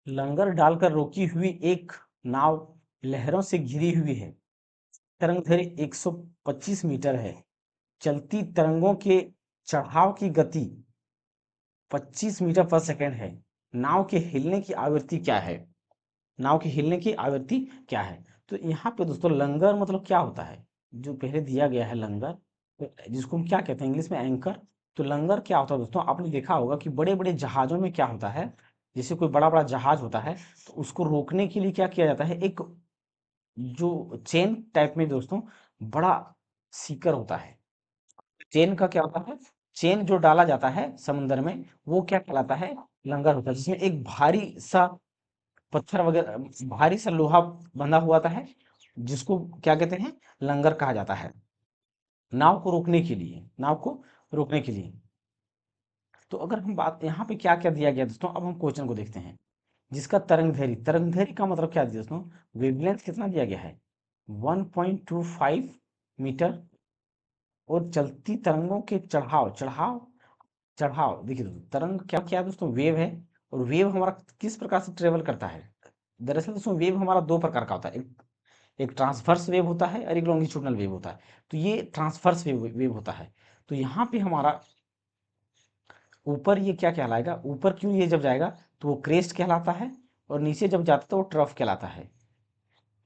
लंगर डालकर रोकी हुई एक नाव लहरों से घिरी हुई है। तरंग दैर्घ्य 125 मीटर है। चलती तरंगों के चढ़ाव की गति 25 मीटर पर सेकंड है। नाव के हिलने की आवृत्ति क्या है? नाव के हिलने की आवृत्ति क्या है? तो यहाँ पे दोस्तों लंगर मतलब क्या होता है? जो पहले दिया गया है लंगर, तो जिसको हम क्या कहते हैं इंग्लिश में एंकर। तो लंगर क्या होता है दोस्तों? आपने देखा होगा कि बड़े बड़े जहाजों में क्या होता है, जैसे कोई बड़ा बड़ा जहाज होता है तो उसको रोकने के लिए क्या किया जाता है, एक जो चेन टाइप में दोस्तों बड़ा सीकर होता है। चेन का क्या होता है? चेन जो डाला जाता है समुद्र में वो क्या कहलाता है? लंगर होता है, जिसमें एक भारी सा पत्थर वगैरह, भारी सा लोहा बंधा हुआ था है, जिसको क्या कहते हैं? लंगर कहा जाता है। नाव को रोकने के लिए, नाव को रोकने के लिए। तो अगर हम बात यहाँ पे क्या क्या दिया गया दोस्तों, अब हम क्वेश्चन को देखते हैं। जिसका तरंग दैर्घ्य का मतलब क्या दिया दोस्तों? वेवलेंथ कितना दिया गया है? 1.25 मीटर। और चलती तरंगों के चढ़ाव चढ़ाव चढ़ाव देखिए दोस्तों, तरंग क्या क्या है दोस्तों? वेव है। और वेव हमारा किस प्रकार से ट्रेवल करता है? दरअसल दोस्तों वेव हमारा दो प्रकार का होता है। एक ट्रांसवर्स वेव होता है और एक लॉन्गिट्यूडनल वेव होता है। तो ये ट्रांसवर्स वेव होता है। तो यहाँ पे हमारा ऊपर ये क्या कहलाएगा? ऊपर क्यों ये जब जाएगा तो वो क्रेस्ट कहलाता है, और नीचे जब जाता है तो वो ट्रफ कहलाता है।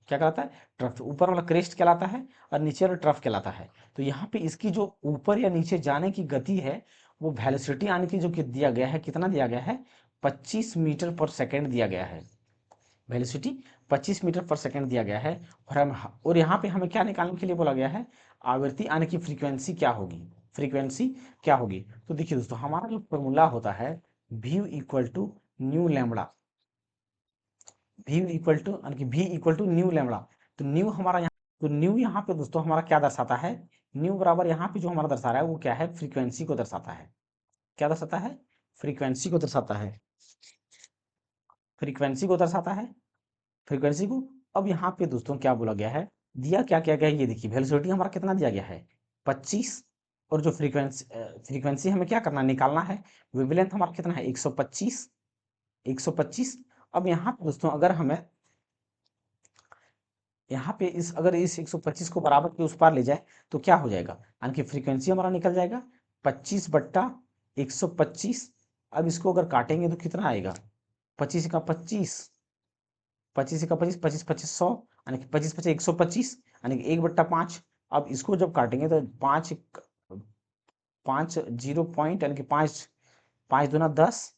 क्या कहलाता है? ट्रफ। ऊपर वाला क्रेस्ट कहलाता है और नीचे वाला ट्रफ कहलाता है। तो यहाँ पे इसकी जो ऊपर या नीचे जाने की गति है, वो वेलोसिटी आने की जो दिया गया है, कितना दिया गया है? 25 मीटर पर सेकेंड दिया गया है। वेलोसिटी 25 मीटर पर सेकंड दिया गया है। और यहाँ पे हमें क्या निकालने के लिए बोला गया है? आवृत्ति आने की फ्रीक्वेंसी क्या होगी? फ्रीक्वेंसी क्या होगी? तो देखिए दोस्तों हमारा जो फॉर्मूला होता है v equal to nu lambda. v equal to यानी कि v equal to nu lambda. तो न्यू हमारा यहाँ, तो न्यू यहाँ पे दोस्तों हमारा क्या दर्शाता है? न्यू बराबर यहाँ पे जो हमारा दर्शा रहा है वो क्या है? फ्रीक्वेंसी को दर्शाता है। क्या दर्शाता है? फ्रीक्वेंसी को दर्शाता है। फ्रीक्वेंसी को दर्शाता है। फ्रीक्वेंसी को। अब यहाँ पे दोस्तों क्या बोला गया है? दिया क्या क्या गया है ये देखिए, वेलोसिटी हमारा कितना दिया गया है? 25। और जो फ्रीक्वेंसी हमें क्या करना है? निकालना है। वेवलेंथ हमारा कितना है? 125। 125। अब यहाँ पे दोस्तों अगर हमें यहाँ पे अगर इस 125 को बराबर के उस पार ले जाए तो क्या हो जाएगा? यानी कि फ्रीक्वेंसी हमारा निकल जाएगा 25/125। अब इसको अगर काटेंगे तो कितना आएगा? 25 का 25, 25 का 25, 25 25 100, यानी कि 25 25 125, यानी कि 1/5। अब इसको जब काटेंगे तो 5 जीरो पॉइंट यानी कि 5, 5 दूना 10,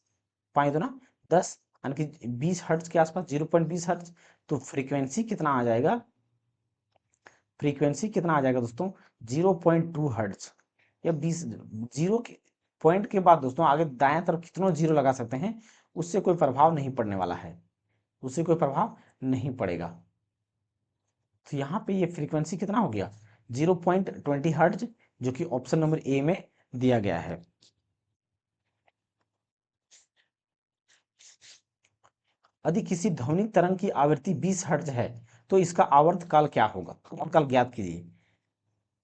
5 दूना 10, यानी कि 20 हर्ट्ज के आसपास, 0.20 हर्ट्ज। तो फ्रीक्वेंसी कितना आ जाएगा? फ्रीक्वेंसी कितना आ जाएगा दोस्तों? 0.2 हर्ट्ज। या 20 जीरो के पॉइंट के बाद दोस्तों आगे दाएं तरफ कितना जीरो लगा सकते हैं, उससे कोई प्रभाव नहीं पड़ने वाला है। उससे कोई प्रभाव नहीं पड़ेगा। तो यहाँ पे ये फ्रीक्वेंसी कितना हो गया? 0.20 हर्ट्ज, जो कि ऑप्शन नंबर ए में दिया गया है। यदि किसी ध्वनिक तरंग की आवृत्ति 20 हर्ट्ज है तो इसका आवर्त काल क्या होगा? आवर्त काल ज्ञात कीजिए।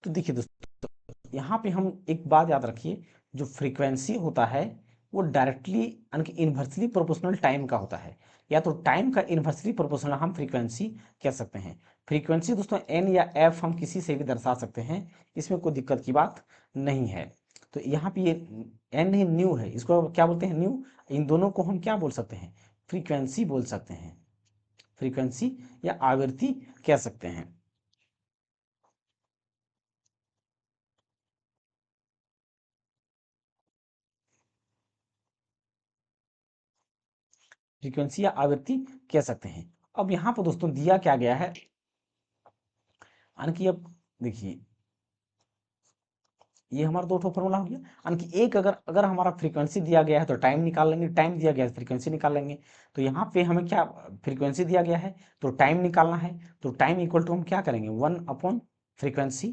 तो देखिए दोस्तों यहाँ पे हम एक बात याद रखिए, जो फ्रीक्वेंसी होता है वो डायरेक्टली यानी कि इन्वर्सली प्रोपोर्शनल टाइम का होता है, या तो टाइम का इन्वर्सली प्रोपोर्शनल हम फ्रीक्वेंसी कह सकते हैं। फ्रीक्वेंसी दोस्तों एन या एफ हम किसी से भी दर्शा सकते हैं, इसमें कोई दिक्कत की बात नहीं है। तो यहाँ पे ये एन ही न्यू है, इसको क्या बोलते हैं? न्यू। इन दोनों को हम क्या बोल सकते हैं? फ्रीक्वेंसी बोल सकते हैं। फ्रीक्वेंसी या आवृत्ति कह सकते हैं। फ्रीक्वेंसी या आवृत्ति कह सकते हैं। अब यहाँ पर दोस्तों दिया क्या गया है? यानी कि अब देखिए ये हमारा दो ठो फॉर्मूला हो गया। यानी कि एक अगर अगर हमारा फ्रीक्वेंसी दिया गया है तो टाइम निकाल लेंगे, टाइम दिया गया है फ्रीक्वेंसी निकाल लेंगे। तो यहाँ पे हमें क्या फ्रीक्वेंसी दिया गया है तो टाइम निकालना है। तो टाइम इक्वल टू हम क्या करेंगे? 1/फ्रीक्वेंसी।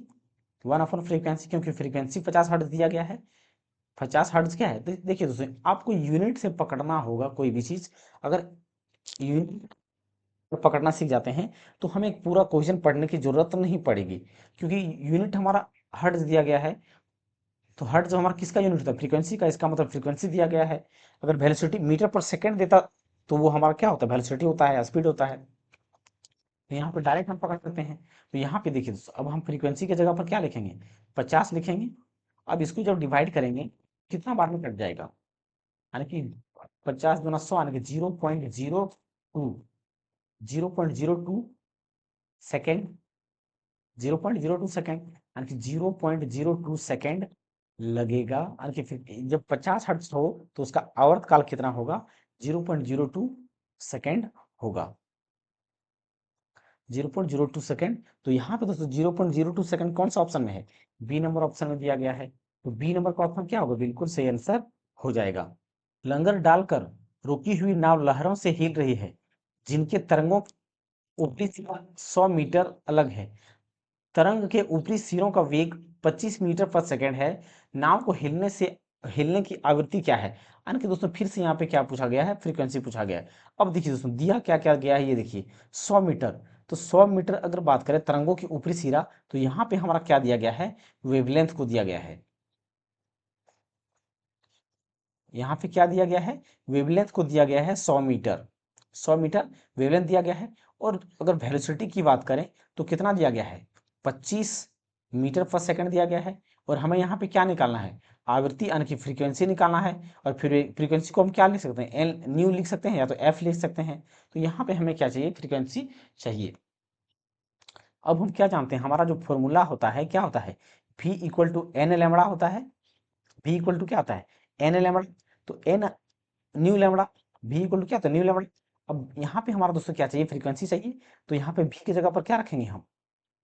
1/फ्रीक्वेंसी, क्योंकि फ्रीक्वेंसी 50 हर्ट्ज दिया गया है। 50 हर्ट्ज क्या है? देखिए दोस्तों आपको यूनिट से पकड़ना होगा कोई भी चीज। अगर यूनिट पकड़ना सीख जाते हैं तो हमें एक पूरा क्वेश्चन पढ़ने की जरूरत नहीं पड़ेगी, क्योंकि यूनिट हमारा हर्ट्ज दिया गया है। तो हर्ट्ज हमारा किसका यूनिट होता है? फ्रीक्वेंसी का। इसका मतलब फ्रीक्वेंसी दिया गया है। अगर वेलोसिटी मीटर पर सेकंड देता तो वो हमारा क्या होता है, वेलोसिटी होता है, स्पीड होता है। तो यहाँ पे डायरेक्ट हम पकड़ सकते हैं। तो यहाँ पे देखिए दोस्तों, अब हम फ्रीक्वेंसी की जगह पर क्या लिखेंगे, 50 लिखेंगे। अब इसको जब डिवाइड करेंगे कितना बार में कट जाएगा, यानी कि 50 गुना 100 यानी कि 0.02, 0.02 सेकेंड, 0.02 सेकेंड, यानी कि 0.02 सेकेंड लगेगा। यानी कि फिर जब 50 हर्ट्ज हो तो उसका आवर्त काल कितना होगा, 0.02 सेकेंड होगा, 0.02 सेकेंड। तो यहाँ पे दोस्तों 0.02 सेकेंड कौन सा ऑप्शन में है, बी नंबर ऑप्शन में दिया गया है। तो बी नंबर का ऑप्शन क्या होगा, बिल्कुल सही आंसर हो जाएगा। लंगर डालकर रुकी हुई नाव लहरों से हिल रही है, जिनके तरंगों की ऊपरी सीमा 100 मीटर अलग है। तरंग के ऊपरी सिरों का वेग 25 मीटर पर सेकेंड है। नाव को हिलने की आवृत्ति क्या है। यानी कि दोस्तों फिर से यहाँ पे क्या पूछा गया है, फ्रीक्वेंसी पूछा गया है। अब देखिए दोस्तों दिया क्या क्या गया है, ये देखिए 100 मीटर। तो 100 मीटर अगर बात करें तरंगों की ऊपरी सिरा, तो यहाँ पे हमारा क्या दिया गया है, वेवलेंथ को दिया गया है। यहाँ पे क्या दिया गया है, वेवलेंथ को दिया गया है 100 मीटर, 100 मीटर वेवलेंथ दिया गया है। और अगर वेलोसिटी की बात करें तो कितना दिया गया है, 25 मीटर पर सेकंड दिया गया है। और हमें यहाँ पे क्या निकालना है, आवृत्ति यानी कि फ्रीक्वेंसी निकालना है। और फिर फ्रीक्वेंसी को हम क्या लिख सकते हैं, एल न्यू लिख सकते हैं या तो एफ लिख सकते हैं। तो यहाँ पे हमें क्या चाहिए, फ्रीक्वेंसी चाहिए। अब हम क्या जानते हैं, हमारा जो फॉर्मूला होता है क्या होता है, v equal to n lambda होता है। v इक्वल टू क्या होता है, एन लैम्बडा। तो n nu lambda, v equal to क्या होता है, न्यू लैम्बडा। अब यहाँ पे हमारा दोस्तों क्या चाहिए, फ्रीक्वेंसी चाहिए। तो यहाँ पे v की जगह पर क्या रखेंगे हम,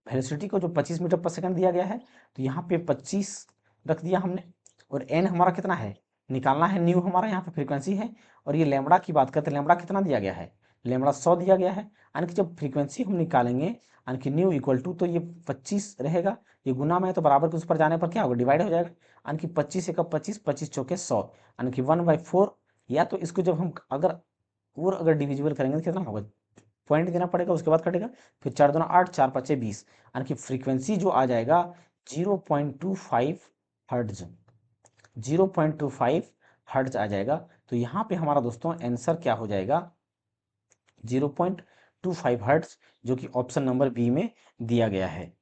वेलोसिटी को जो 25 मीटर पर सेकंड दिया गया है, तो यहाँ पे 25 रख दिया हमने। और n हमारा कितना है, निकालना है, न्यू हमारा यहाँ पे फ्रीक्वेंसी है। और ये लैम्बडा की बात करते हैं, लैम्बडा कितना दिया गया है, लैम्बडा 100 दिया गया है। यानी कि जब फ्रीक्वेंसी हम निकालेंगे, यानी कि न्यू इक्वल टू, तो ये 25 रहेगा, ये गुना में है तो बराबर के उस पर जाने पर क्या होगा, डिवाइड हो जाएगा। यानी कि 25 एक 25, 25 चौके 100, यानी कि 1/4। या तो इसको जब हम अगर डिविजिबल करेंगे तो कितना होगा, पॉइंट देना पड़ेगा, उसके बाद कटेगा। फिर 4 दूना 8, 4 5 20, यानी कि फ्रीक्वेंसी जो आ जाएगा 0.25 हर्ट्ज, 0.25 हर्ट्ज आ जाएगा। तो यहाँ पे हमारा दोस्तों आंसर क्या हो जाएगा, 0.25 हर्ट्ज, जो कि ऑप्शन नंबर बी में दिया गया है।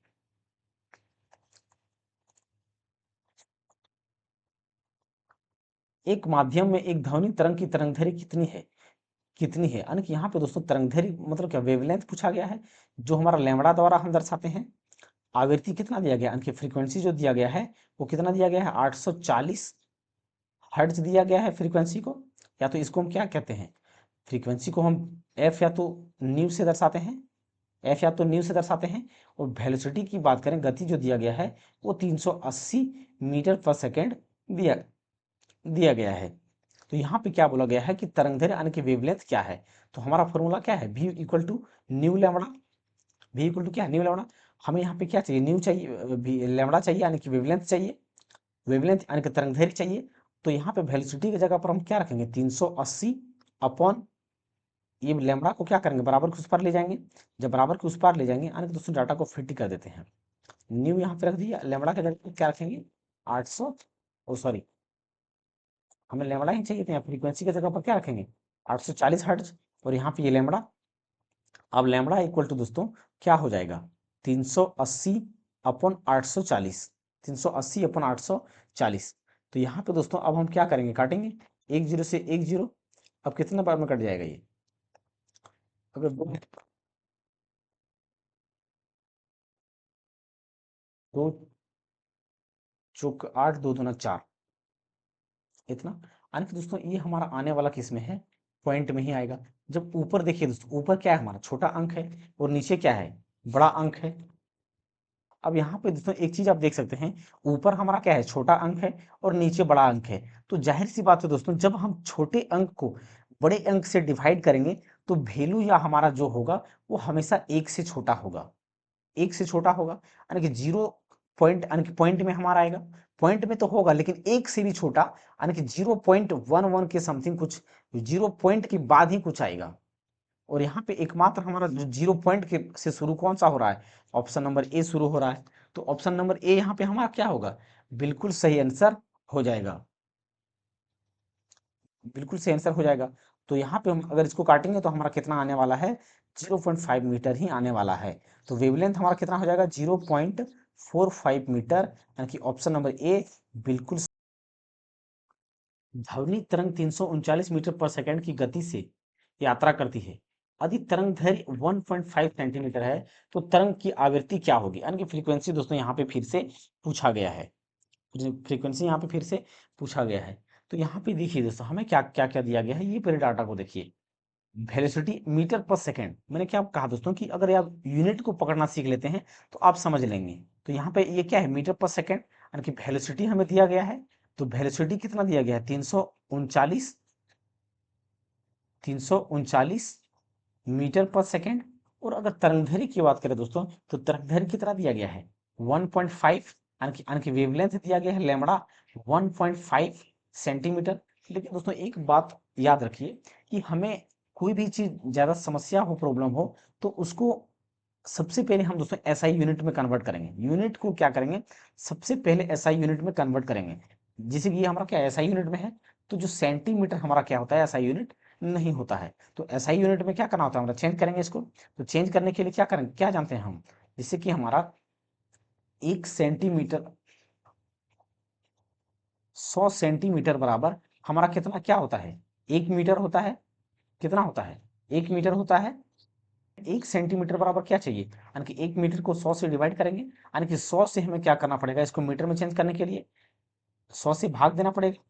एक माध्यम में एक ध्वनि तरंग की तरंगदैर्घ्य कितनी है यानी कि यहाँ पे दोस्तों तरंगदैर्घ्य मतलब क्या, वेवलेंथ पूछा गया है, जो हमारा लैम्बडा द्वारा हम दर्शाते हैं। आवृत्ति कितना दिया गया, यानी कि फ्रीक्वेंसी जो दिया गया है वो कितना दिया गया है, 840 हर्ट्ज दिया गया है फ्रीक्वेंसी को। या तो इसको हम क्या कहते हैं, फ्रीक्वेंसी को हम एफ या तो न्यू से दर्शाते हैं, एफ या तो न्यू से दर्शाते हैं। और वेलोसिटी की बात करें, गति जो दिया गया है वो 380 मीटर पर सेकेंड दिया दिया गया है। तो यहाँ पे क्या बोला गया है कि तरंगदैर्घ्य यानी कि वेवलेंथ क्या है। तो हमारा फॉर्मूला क्या है, v equal to nu lambda, v equal to क्या है, न्यू लैम्बडा। हमें यहाँ पे क्या चाहिए, न्यू चाहिए, लैम्बडा चाहिए, यानी कि वेवलेंथ चाहिए, वेवलेंथ यानी कि तरंगदैर्घ्य चाहिए। तो यहाँ पे वेलोसिटी की जगह पर हम क्या रखेंगे, 380 अपॉन, ये लैम्बडा को क्या करेंगे, बराबर के उस पर ले जाएंगे। जब बराबर के उस पर ले जाएंगे, यानी कि दोस्तों डाटा को फिट कर देते हैं। न्यू यहाँ पे रख दिया, लैम्बडा की जगह पे क्या रखेंगे, 800, ओ सॉरी, हमें लैम्बडा ही चाहिए, तो यहाँ फ्रीक्वेंसी की जगह पर क्या रखेंगे, 840 हर्ट्ज। और यहाँ पे ये लैम्बडा, अब लैम्बडा इक्वल टू दोस्तों क्या हो जाएगा, 380 अपॉन 840, 380 अपॉन 840। तो यहाँ पे दोस्तों अब हम क्या करेंगे, काटेंगे, एक जीरो से एक जीरो। अब कितने बार में कट जाएगा ये, अगर दो चौक 8, दो दूना 4, इतना। यानी कि दोस्तों ये हमारा आने वाला किस में है, पॉइंट में ही आएगा। जब ऊपर देखिए दोस्तों, ऊपर क्या है, हमारा छोटा अंक है, और नीचे क्या है, बड़ा अंक है। अब यहाँ पे दोस्तों एक चीज आप देख सकते हैं, ऊपर हमारा क्या है, छोटा अंक है, और नीचे बड़ा अंक है। तो जाहिर सी बात है दोस्तों, जब हम छोटे अंक को बड़े अंक से डिवाइड करेंगे, तो वैल्यू या हमारा जो होगा वो हमेशा एक से छोटा होगा, एक से छोटा होगा। यानी कि जीरो पॉइंट, यानी कि पॉइंट में हमारा आएगा, पॉइंट में तो होगा लेकिन एक से भी छोटा, यानी कि 0.11 के समथिंग कुछ, 0 पॉइंट के बाद ही कुछ आएगा। और यहाँ पे एकमात्र हमारा जो 0 पॉइंट के से शुरू कौन सा हो रहा है, ऑप्शन नंबर ए शुरू हो रहा है। तो ऑप्शन नंबर ए यहाँ पे हमारा क्या होगा, बिल्कुल सही आंसर हो जाएगा, बिल्कुल सही आंसर हो जाएगा। तो यहाँ पे हम अगर इसको काटेंगे तो हमारा कितना आने वाला है, 0.5 मीटर ही आने वाला है। तो वेवलेंथ हमारा कितना हो जाएगा, 0.45 मीटर, यानी कि ऑप्शन नंबर ए बिल्कुल। ध्वनि तरंग 339 मीटर पर सेकंड की गति से यात्रा करती है, यदि तरंग दैर्घ्य 1.5 सेंटीमीटर है तो तरंग की आवृत्ति क्या होगी, यानी कि फ्रीक्वेंसी दोस्तों यहाँ पे फिर से पूछा गया है। फ्रीक्वेंसी यहाँ पे फिर से पूछा गया है। तो यहाँ पे देखिए दोस्तों हमें क्या क्या क्या दिया गया है, ये पूरे डाटा को देखिए। वेलोसिटी मीटर पर सेकंड, मैंने क्या कहा दोस्तों कि अगर आप यूनिट को पकड़ना सीख लेते हैं तो आप समझ लेंगे। तो यहाँ पे ये क्या है, मीटर पर सेकंड, यानी कि वेलोसिटी हमें दिया गया है। तो वेलोसिटी कितना दिया गया है, 339 मीटर पर सेकंड। और अगर तरंगदैर्घ्य की बात करें दोस्तों तो तरंगदैर्घ्य कितना दिया गया है, 1.5, यानी कि वेवलेंथ दिया गया है लैम्बडा 1.5 सेंटीमीटर। लेकिन दोस्तों एक बात याद रखिए कि हमें कोई भी चीज ज्यादा समस्या हो, प्रॉब्लम हो, तो उसको सबसे पहले हम दोस्तों एसआई यूनिट में कन्वर्ट करेंगे। यूनिट को क्या करेंगे, सबसे पहले एसआई यूनिट में कन्वर्ट करेंगे। जैसे कि ये हमारा क्या एसआई यूनिट में है, तो जो सेंटीमीटर हमारा क्या होता है, एसआई यूनिट नहीं होता है। तो एसआई यूनिट में क्या करना होता है, हमारा चेंज करेंगे इसको। तो चेंज करने के लिए क्या करेंगे, क्या जानते हैं हम, जैसे कि हमारा 1 सेंटीमीटर 100 सेंटीमीटर बराबर हमारा कितना क्या होता है, 1 मीटर होता है। कितना होता है, 1 मीटर होता है। 1 सेंटीमीटर बराबर क्या चाहिए, यानी कि 1 मीटर को 100 से डिवाइड करेंगे, यानी कि 100 से हमें क्या करना पड़ेगा, इसको मीटर में चेंज करने के लिए 100 से भाग देना पड़ेगा।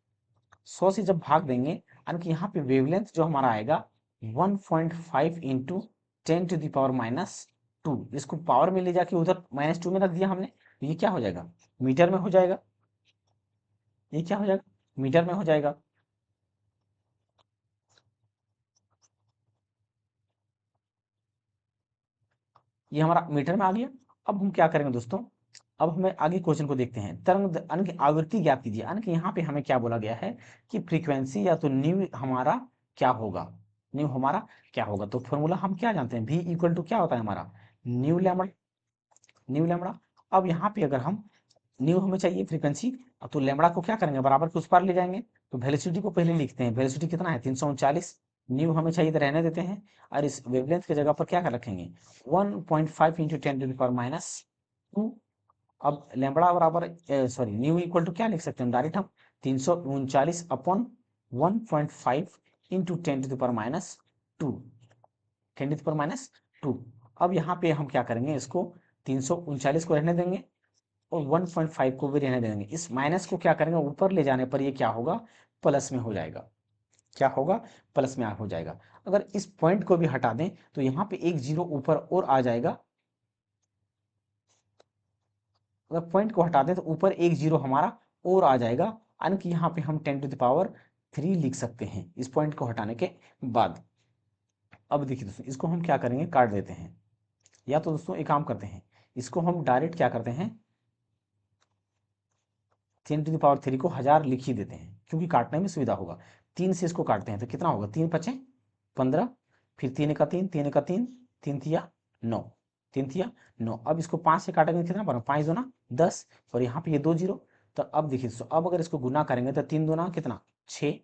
100 से जब भाग देंगे, यानी कि यहाँ पे वेवलेंथ जो हमारा आएगा 1.5 इंटू 10⁻²। इसको पावर में ले जाके उधर -2 में रख दिया हमने, तो ये क्या हो जाएगा, मीटर में हो जाएगा। ये क्या हो जाएगा, मीटर में हो जाएगा। ये हमारा मीटर में आ गया। अब हम क्या करेंगे दोस्तों, अब हमें आगे क्वेश्चन को देखते हैं। तरंग यानी कि आवृत्ति ज्ञात कीजिए, यानी कि यहाँ पे हमें क्या बोला गया है कि फ्रीक्वेंसी या तो न्यू हमारा क्या होगा, न्यू हमारा क्या होगा। तो फॉर्मूला हम क्या जानते हैं, v इक्वल टू क्या होता है हमारा, न्यू लैम्बडा। New lambda. अब यहाँ पे अगर हम न्यू हमें चाहिए फ्रीक्वेंसी, तो लैम्बडा को क्या करेंगे, बराबर के उस पार ले जाएंगे। तो वेलोसिटी को पहले लिखते हैं, वेलोसिटी कितना है 339। न्यू हमें चाहिए तो रहने देते हैं, और इस वेवलेंथ की जगह पर क्या कर रखेंगे 1.5 इंटू 10⁻²। अब लैम्बडा बराबर सॉरी न्यू इक्वल टू क्या लिख सकते हैं डायरेक्ट हम, 339 अपॉन 1.5 इंटू 10⁻²। 10⁻²। अब यहाँ पे हम क्या करेंगे, इसको 339 को रहने देंगे और 1.5 को भी रहने देंगे। इस माइनस को क्या करेंगे, ऊपर ले जाने पर ये क्या होगा, प्लस में हो जाएगा। क्या होगा, प्लस में हो जाएगा। अगर इस पॉइंट को भी हटा दें तो यहाँ पे एक जीरो ऊपर और आ जाएगा। अगर पॉइंट को हटा दें तो ऊपर एक जीरो हमारा और आ जाएगा, यानी कि यहाँ पे हम 10⁻³ लिख सकते हैं इस पॉइंट को हटाने के बाद। अब देखिए दोस्तों इसको हम क्या करेंगे, काट देते हैं, या तो दोस्तों एक काम करते हैं, इसको हम डायरेक्ट क्या करते हैं, 10⁻³ को 1000 लिख ही देते हैं, क्योंकि काटने में सुविधा होगा। 3 से इसको काटते हैं तो कितना होगा, 3×5 = 15, फिर 3 × 3 3 × 3 3×3 = 9, 3×3 = 9। अब इसको 5 से काटेंगे कितना बना, 5×2 = 10, और यहाँ पे ये 2 जीरो। तो अब देखिए दोस्तों, अब अगर इसको गुना करेंगे तो 3×2 कितना 6,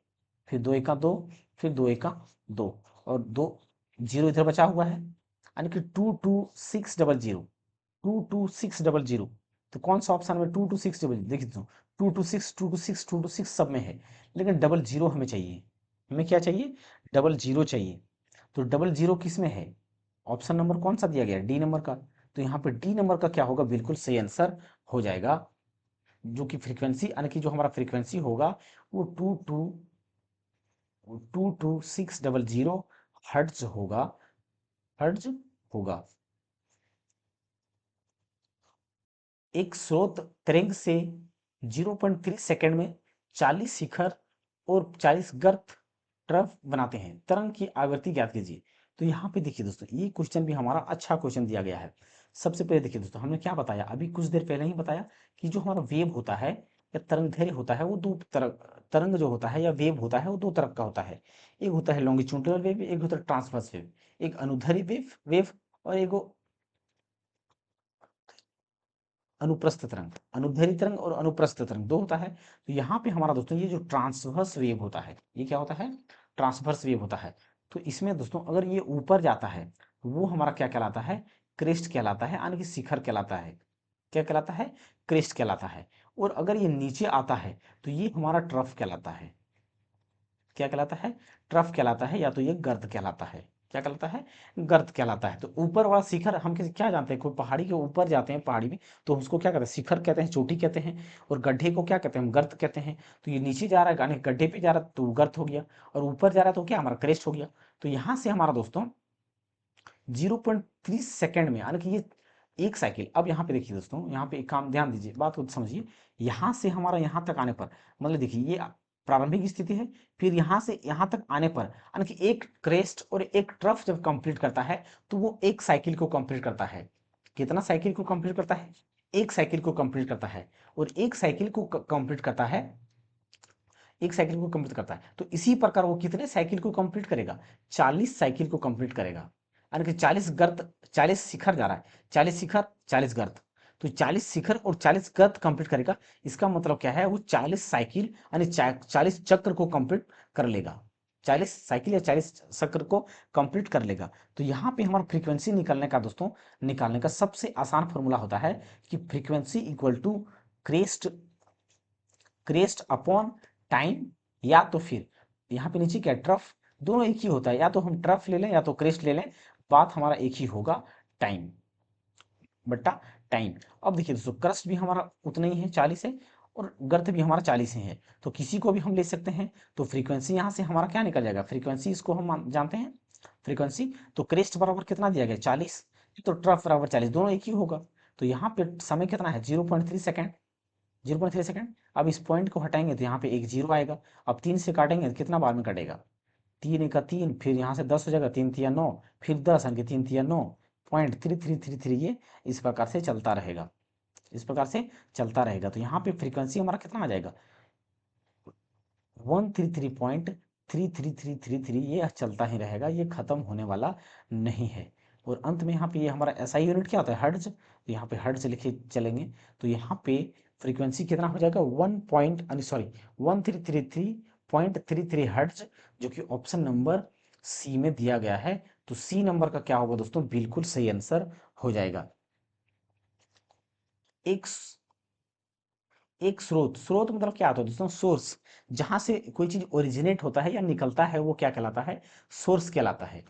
फिर 2×1 = 2, फिर 2×1 = 2, और 2 जीरो इधर बचा हुआ है, यानी कि 22600। 22600। तो कौन सा ऑप्शन में 22600, देखिए तो 226 226 226 सब में है, लेकिन डबल जीरो हमें चाहिए। हमें क्या चाहिए, डबल जीरो चाहिए। तो डबल जीरो किस में है, ऑप्शन नंबर कौन सा दिया गया, डी नंबर का। तो यहाँ पे डी नंबर का क्या होगा, बिल्कुल सही आंसर हो जाएगा। जो कि फ्रीक्वेंसी यानी कि जो हमारा फ्रीक्वेंसी होगा वो 22600 हर्ट्ज होगा, हर्ट्ज होगा। एक स्रोत तरंग से 0.3 सेकंड में 40 शिखर और 40 गर्त ट्रफ बनाते हैं, तरंग की आवृत्ति ज्ञात कीजिए। तो यहाँ पे देखिए दोस्तों, ये क्वेश्चन भी हमारा अच्छा क्वेश्चन दिया गया है। सबसे पहले देखिए दोस्तों, हमने क्या बताया, अभी कुछ देर पहले ही बताया कि जो हमारा वेव होता है या तरंग दैर्घ्य होता है वो दो तरह, तरंग जो होता है या वेव होता है वो दो तरह का होता है। एक होता है लॉन्गिट्यूडिनल वेव, एक होता है ट्रांसवर्स वेव। एक अनुदैर्घ्य वेव वेव और एक अनुप्रस्थ तरंग। अनुदैर्घ्य तरंग और अनुप्रस्थ तरंग दो होता है। तो यहाँ पे हमारा दोस्तों ये जो ट्रांसवर्स वेव होता है, ये क्या होता है, ट्रांसवर्स वेव होता है। तो इसमें दोस्तों अगर ये ऊपर जाता है तो वो हमारा क्या कहलाता है, क्रेस्ट कहलाता है, यानी कि शिखर कहलाता है। क्या कहलाता है, क्रेस्ट कहलाता है। और अगर ये नीचे आता है तो ये हमारा ट्रफ कहलाता है। क्या कहलाता है, ट्रफ कहलाता है, या तो ये गर्त कहलाता है। क्या कहलाता है, गर्त कहलाता है। तो ऊपर वाला शिखर हम किसी क्या जानते हैं, कोई पहाड़ी के ऊपर जाते हैं पहाड़ी में तो उसको क्या कहते हैं, शिखर कहते हैं, चोटी कहते हैं। और गड्ढे को क्या कहते हैं, हम गर्त कहते हैं। तो ये नीचे जा रहा है, यानी गड्ढे पे जा रहा है तो गर्त हो गया, और ऊपर जा रहा है तो क्या हमारा क्रेस्ट हो गया। तो यहाँ से हमारा दोस्तों 0.3 सेकेंड में, यानी कि ये एक साइकिल। अब यहाँ पे देखिए दोस्तों, यहाँ पे एक काम ध्यान दीजिए, बात को समझिए। यहाँ से हमारा यहाँ तक आने पर, मतलब देखिए ये प्रारंभिक स्थिति है, फिर यहाँ से यहाँ तक आने पर, यानी कि एक क्रेस्ट और एक ट्रफ जब कंप्लीट करता है तो वो एक साइकिल को कंप्लीट करता है। कितना साइकिल को कंप्लीट करता है, एक साइकिल को कंप्लीट करता है। और एक साइकिल को कंप्लीट करता है, एक साइकिल को कंप्लीट करता है। तो इसी प्रकार वो कितने साइकिल को कंप्लीट करेगा, 40 साइकिल को कंप्लीट करेगा। यानी कि 40 गर्त, 40 शिखर जा रहा है, 40 शिखर 40 गर्त। तो 40 शिखर और 40 गर्त कंप्लीट करेगा। इसका मतलब क्या है, वो 40 साइकिल यानी 40 चक्र को कंप्लीट कर लेगा। 40 साइकिल या 40 चक्र को कंप्लीट कर लेगा। तो यहाँ पे हमारा फ्रीक्वेंसी निकालने का दोस्तों, निकालने का सबसे आसान फॉर्मूला होता है कि frequency equal to crest, crest upon time, या तो फिर यहाँ पे नीचे क्या है, ट्रफ। दोनों एक ही होता है, या तो हम ट्रफ ले लें या तो क्रेस्ट ले लें, बात हमारा एक ही होगा, टाइम बट्टा टाइम। अब देखिए दोस्तों, क्रस्ट भी हमारा उतना ही है, 40 है, और गर्त भी हमारा 40 ही है। तो किसी को भी हम ले सकते हैं। तो फ्रीक्वेंसी यहाँ से हमारा क्या निकल जाएगा, फ्रीक्वेंसी इसको हम जानते हैं फ्रीक्वेंसी। तो क्रेस्ट बराबर कितना दिया गया, 40, तो ट्रफ बराबर 40, दोनों एक ही होगा। तो यहाँ पे समय कितना है, 0.3 सेकेंड, 0.3 सेकेंड। अब इस पॉइंट को हटाएंगे तो यहाँ पे एक जीरो आएगा। अब 3 से काटेंगे तो कितना बार में कटेगा, 3 का 3, फिर यहाँ से 10 हो जाएगा, 3 तिया 9, फिर 10 यानी कि 3 तिया 9, 0.3333, ये इस प्रकार से चलता रहेगा, इस प्रकार से चलता रहेगा। तो यहाँ पे फ्रीक्वेंसी हमारा कितना आ जाएगा, 133.33333, ये चलता ही रहेगा, ये खत्म होने वाला नहीं है। और अंत में यहाँ पे ये हमारा एसआई यूनिट क्या होता है, हर्ट्ज। तो यहाँ पे हर्ट्ज लिखे चलेंगे। तो यहाँ पे फ्रीक्वेंसी कितना हो जाएगा, 1333 हर्ट्ज, जो कि ऑप्शन नंबर सी में दिया गया है। तो सी नंबर का क्या होगा दोस्तों, बिल्कुल सही आंसर हो जाएगा। एक एक स्रोत, स्रोत मतलब क्या होता है दोस्तों, सोर्स। जहां से कोई चीज ओरिजिनेट होता है या निकलता है वो क्या कहलाता है, सोर्स कहलाता है।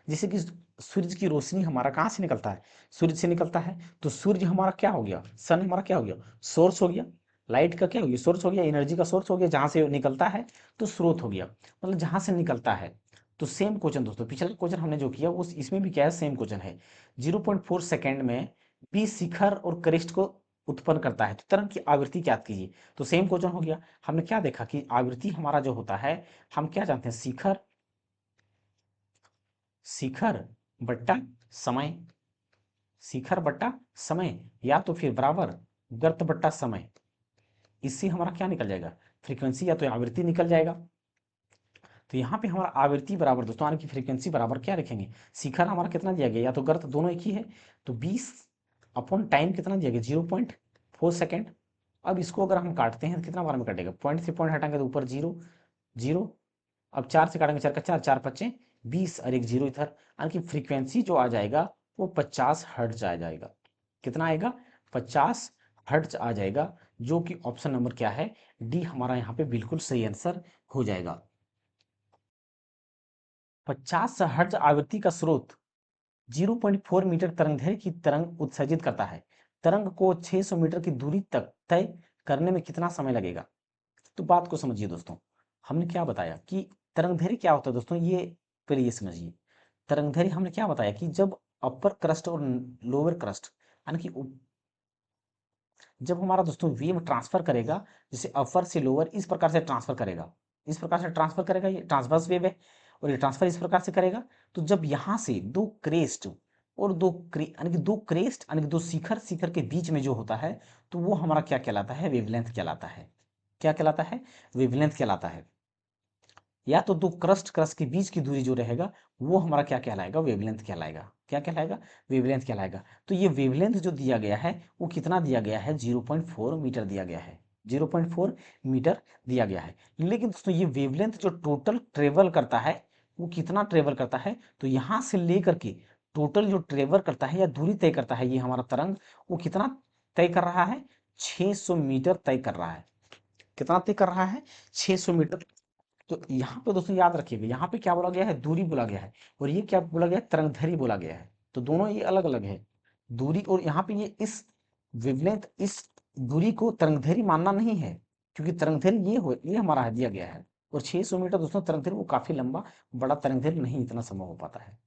जैसे कि सूरज की रोशनी हमारा कहाँ से निकलता है, सूरज से निकलता है। तो सूर्य हमारा क्या हो गया, सन हमारा क्या हो गया, सोर्स हो गया। लाइट का क्या हो गया, सोर्स हो गया, एनर्जी का सोर्स हो गया, जहां से निकलता है तो स्रोत हो गया, मतलब जहां से निकलता है। तो सेम क्वेश्चन दोस्तों, पिछला क्वेश्चन हमने जो किया उस इसमें भी क्या है, सेम क्वेश्चन है। 0.4 सेकेंड में भी शिखर और क्रेस्ट को उत्पन्न करता है, तो तरंग की आवृत्ति ज्ञात कीजिए। तो सेम क्वेश्चन हो गया। हमने क्या देखा कि आवृत्ति हमारा जो होता है, हम क्या जानते हैं, शिखर, शिखर बट्टा समय, शिखर बट्टा समय, या तो फिर बराबर गर्त बट्टा समय। इससे हमारा क्या निकल जाएगा, फ्रीक्वेंसी या तो आवृत्ति निकल जाएगा। तो यहाँ पे हमारा आवृत्ति बराबर दोस्तों, यानी कि फ्रीक्वेंसी बराबर क्या रखेंगे, शिखर हमारा कितना दिया गया, या तो गर्त, दोनों एक ही है। तो 20 अपॉन टाइम कितना दिया गया, 0.4 सेकेंड। अब इसको अगर हम काटते हैं तो कितना बार में कटेगा, पॉइंट से पॉइंट हटाएंगे तो ऊपर जीरो, जीरो। अब 4 से काटेंगे, 4 का 4, 4 पच्चे 20, और एक जीरो इधर, यानी कि फ्रीक्वेंसी जो आ जाएगा वो 50 हर्ट्ज आ जाएगा। कितना आएगा, 50 हर्ट्ज आ जाएगा, जो कि ऑप्शन नंबर क्या है, डी हमारा यहाँ पे बिल्कुल सही आंसर हो जाएगा। 50 हर्ट्ज आवृत्ति का स्रोत 0.4 मीटर तरंगदैर्घ्य की तरंग उत्सर्जित करता है। तरंग को 600 मीटर की दूरी तक तय करने में कितना समय लगेगा। तो बात को समझिए दोस्तों, हमने क्या बताया कि तरंगदैर्घ्य क्या होता है दोस्तों, ये पहले ये समझिए। तरंगदैर्घ्य हमने क्या बताया कि जब अपर क्रस्ट और लोअर क्रस्ट, यानी कि जब हमारा दोस्तों वेव ट्रांसफर करेगा, जैसे अपर से लोअर इस प्रकार से ट्रांसफर करेगा, इस प्रकार से ट्रांसफर करेगा, ये ट्रांसवर्स वेव है, और ये ट्रांसफर इस प्रकार से करेगा। तो जब यहाँ से दो क्रेस्ट और यानी कि दो क्रेस्ट यानी कि दो शिखर, शिखर के बीच में जो होता है, तो वो हमारा क्या कहलाता है, वेवलेंथ कहलाता है। क्या कहलाता है, वेवलेंथ कहलाता है। या तो दो क्रस्ट क्रस्ट के बीच की दूरी जो रहेगा वो हमारा क्या कहलाएगा, वेवलेंथ कहलाएगा। क्या कहलाएगा, वेवलेंथ कहलाएगा। तो ये वेवलेंथ जो दिया गया है वो कितना दिया गया है, 0.4 मीटर दिया गया है। 0.4 मीटर दिया गया है। लेकिन दोस्तों ये वेवलेंथ जो टोटल ट्रेवल करता है वो कितना ट्रेवल करता है, तो यहाँ से लेकर के टोटल जो ट्रेवल करता है या दूरी तय करता है ये हमारा तरंग, वो कितना तय कर रहा है, 600 मीटर तय कर रहा है। कितना तय कर रहा है, 600 मीटर। तो यहाँ पे दोस्तों याद रखिएगा, यहाँ पे क्या बोला गया है, दूरी बोला गया है, और ये क्या बोला गया है, तरंगधरी बोला गया है। तो दोनों ये अलग अलग है, दूरी, और यहाँ पे ये इस वेवलेंथ, इस दूरी को तरंगधरी मानना नहीं है, क्योंकि तरंगधरी ये हमारा है दिया गया है, और 600 मीटर दोस्तों तरंगधरी वो काफी लंबा बड़ा तरंगधरी नहीं इतना संभव हो पाता है।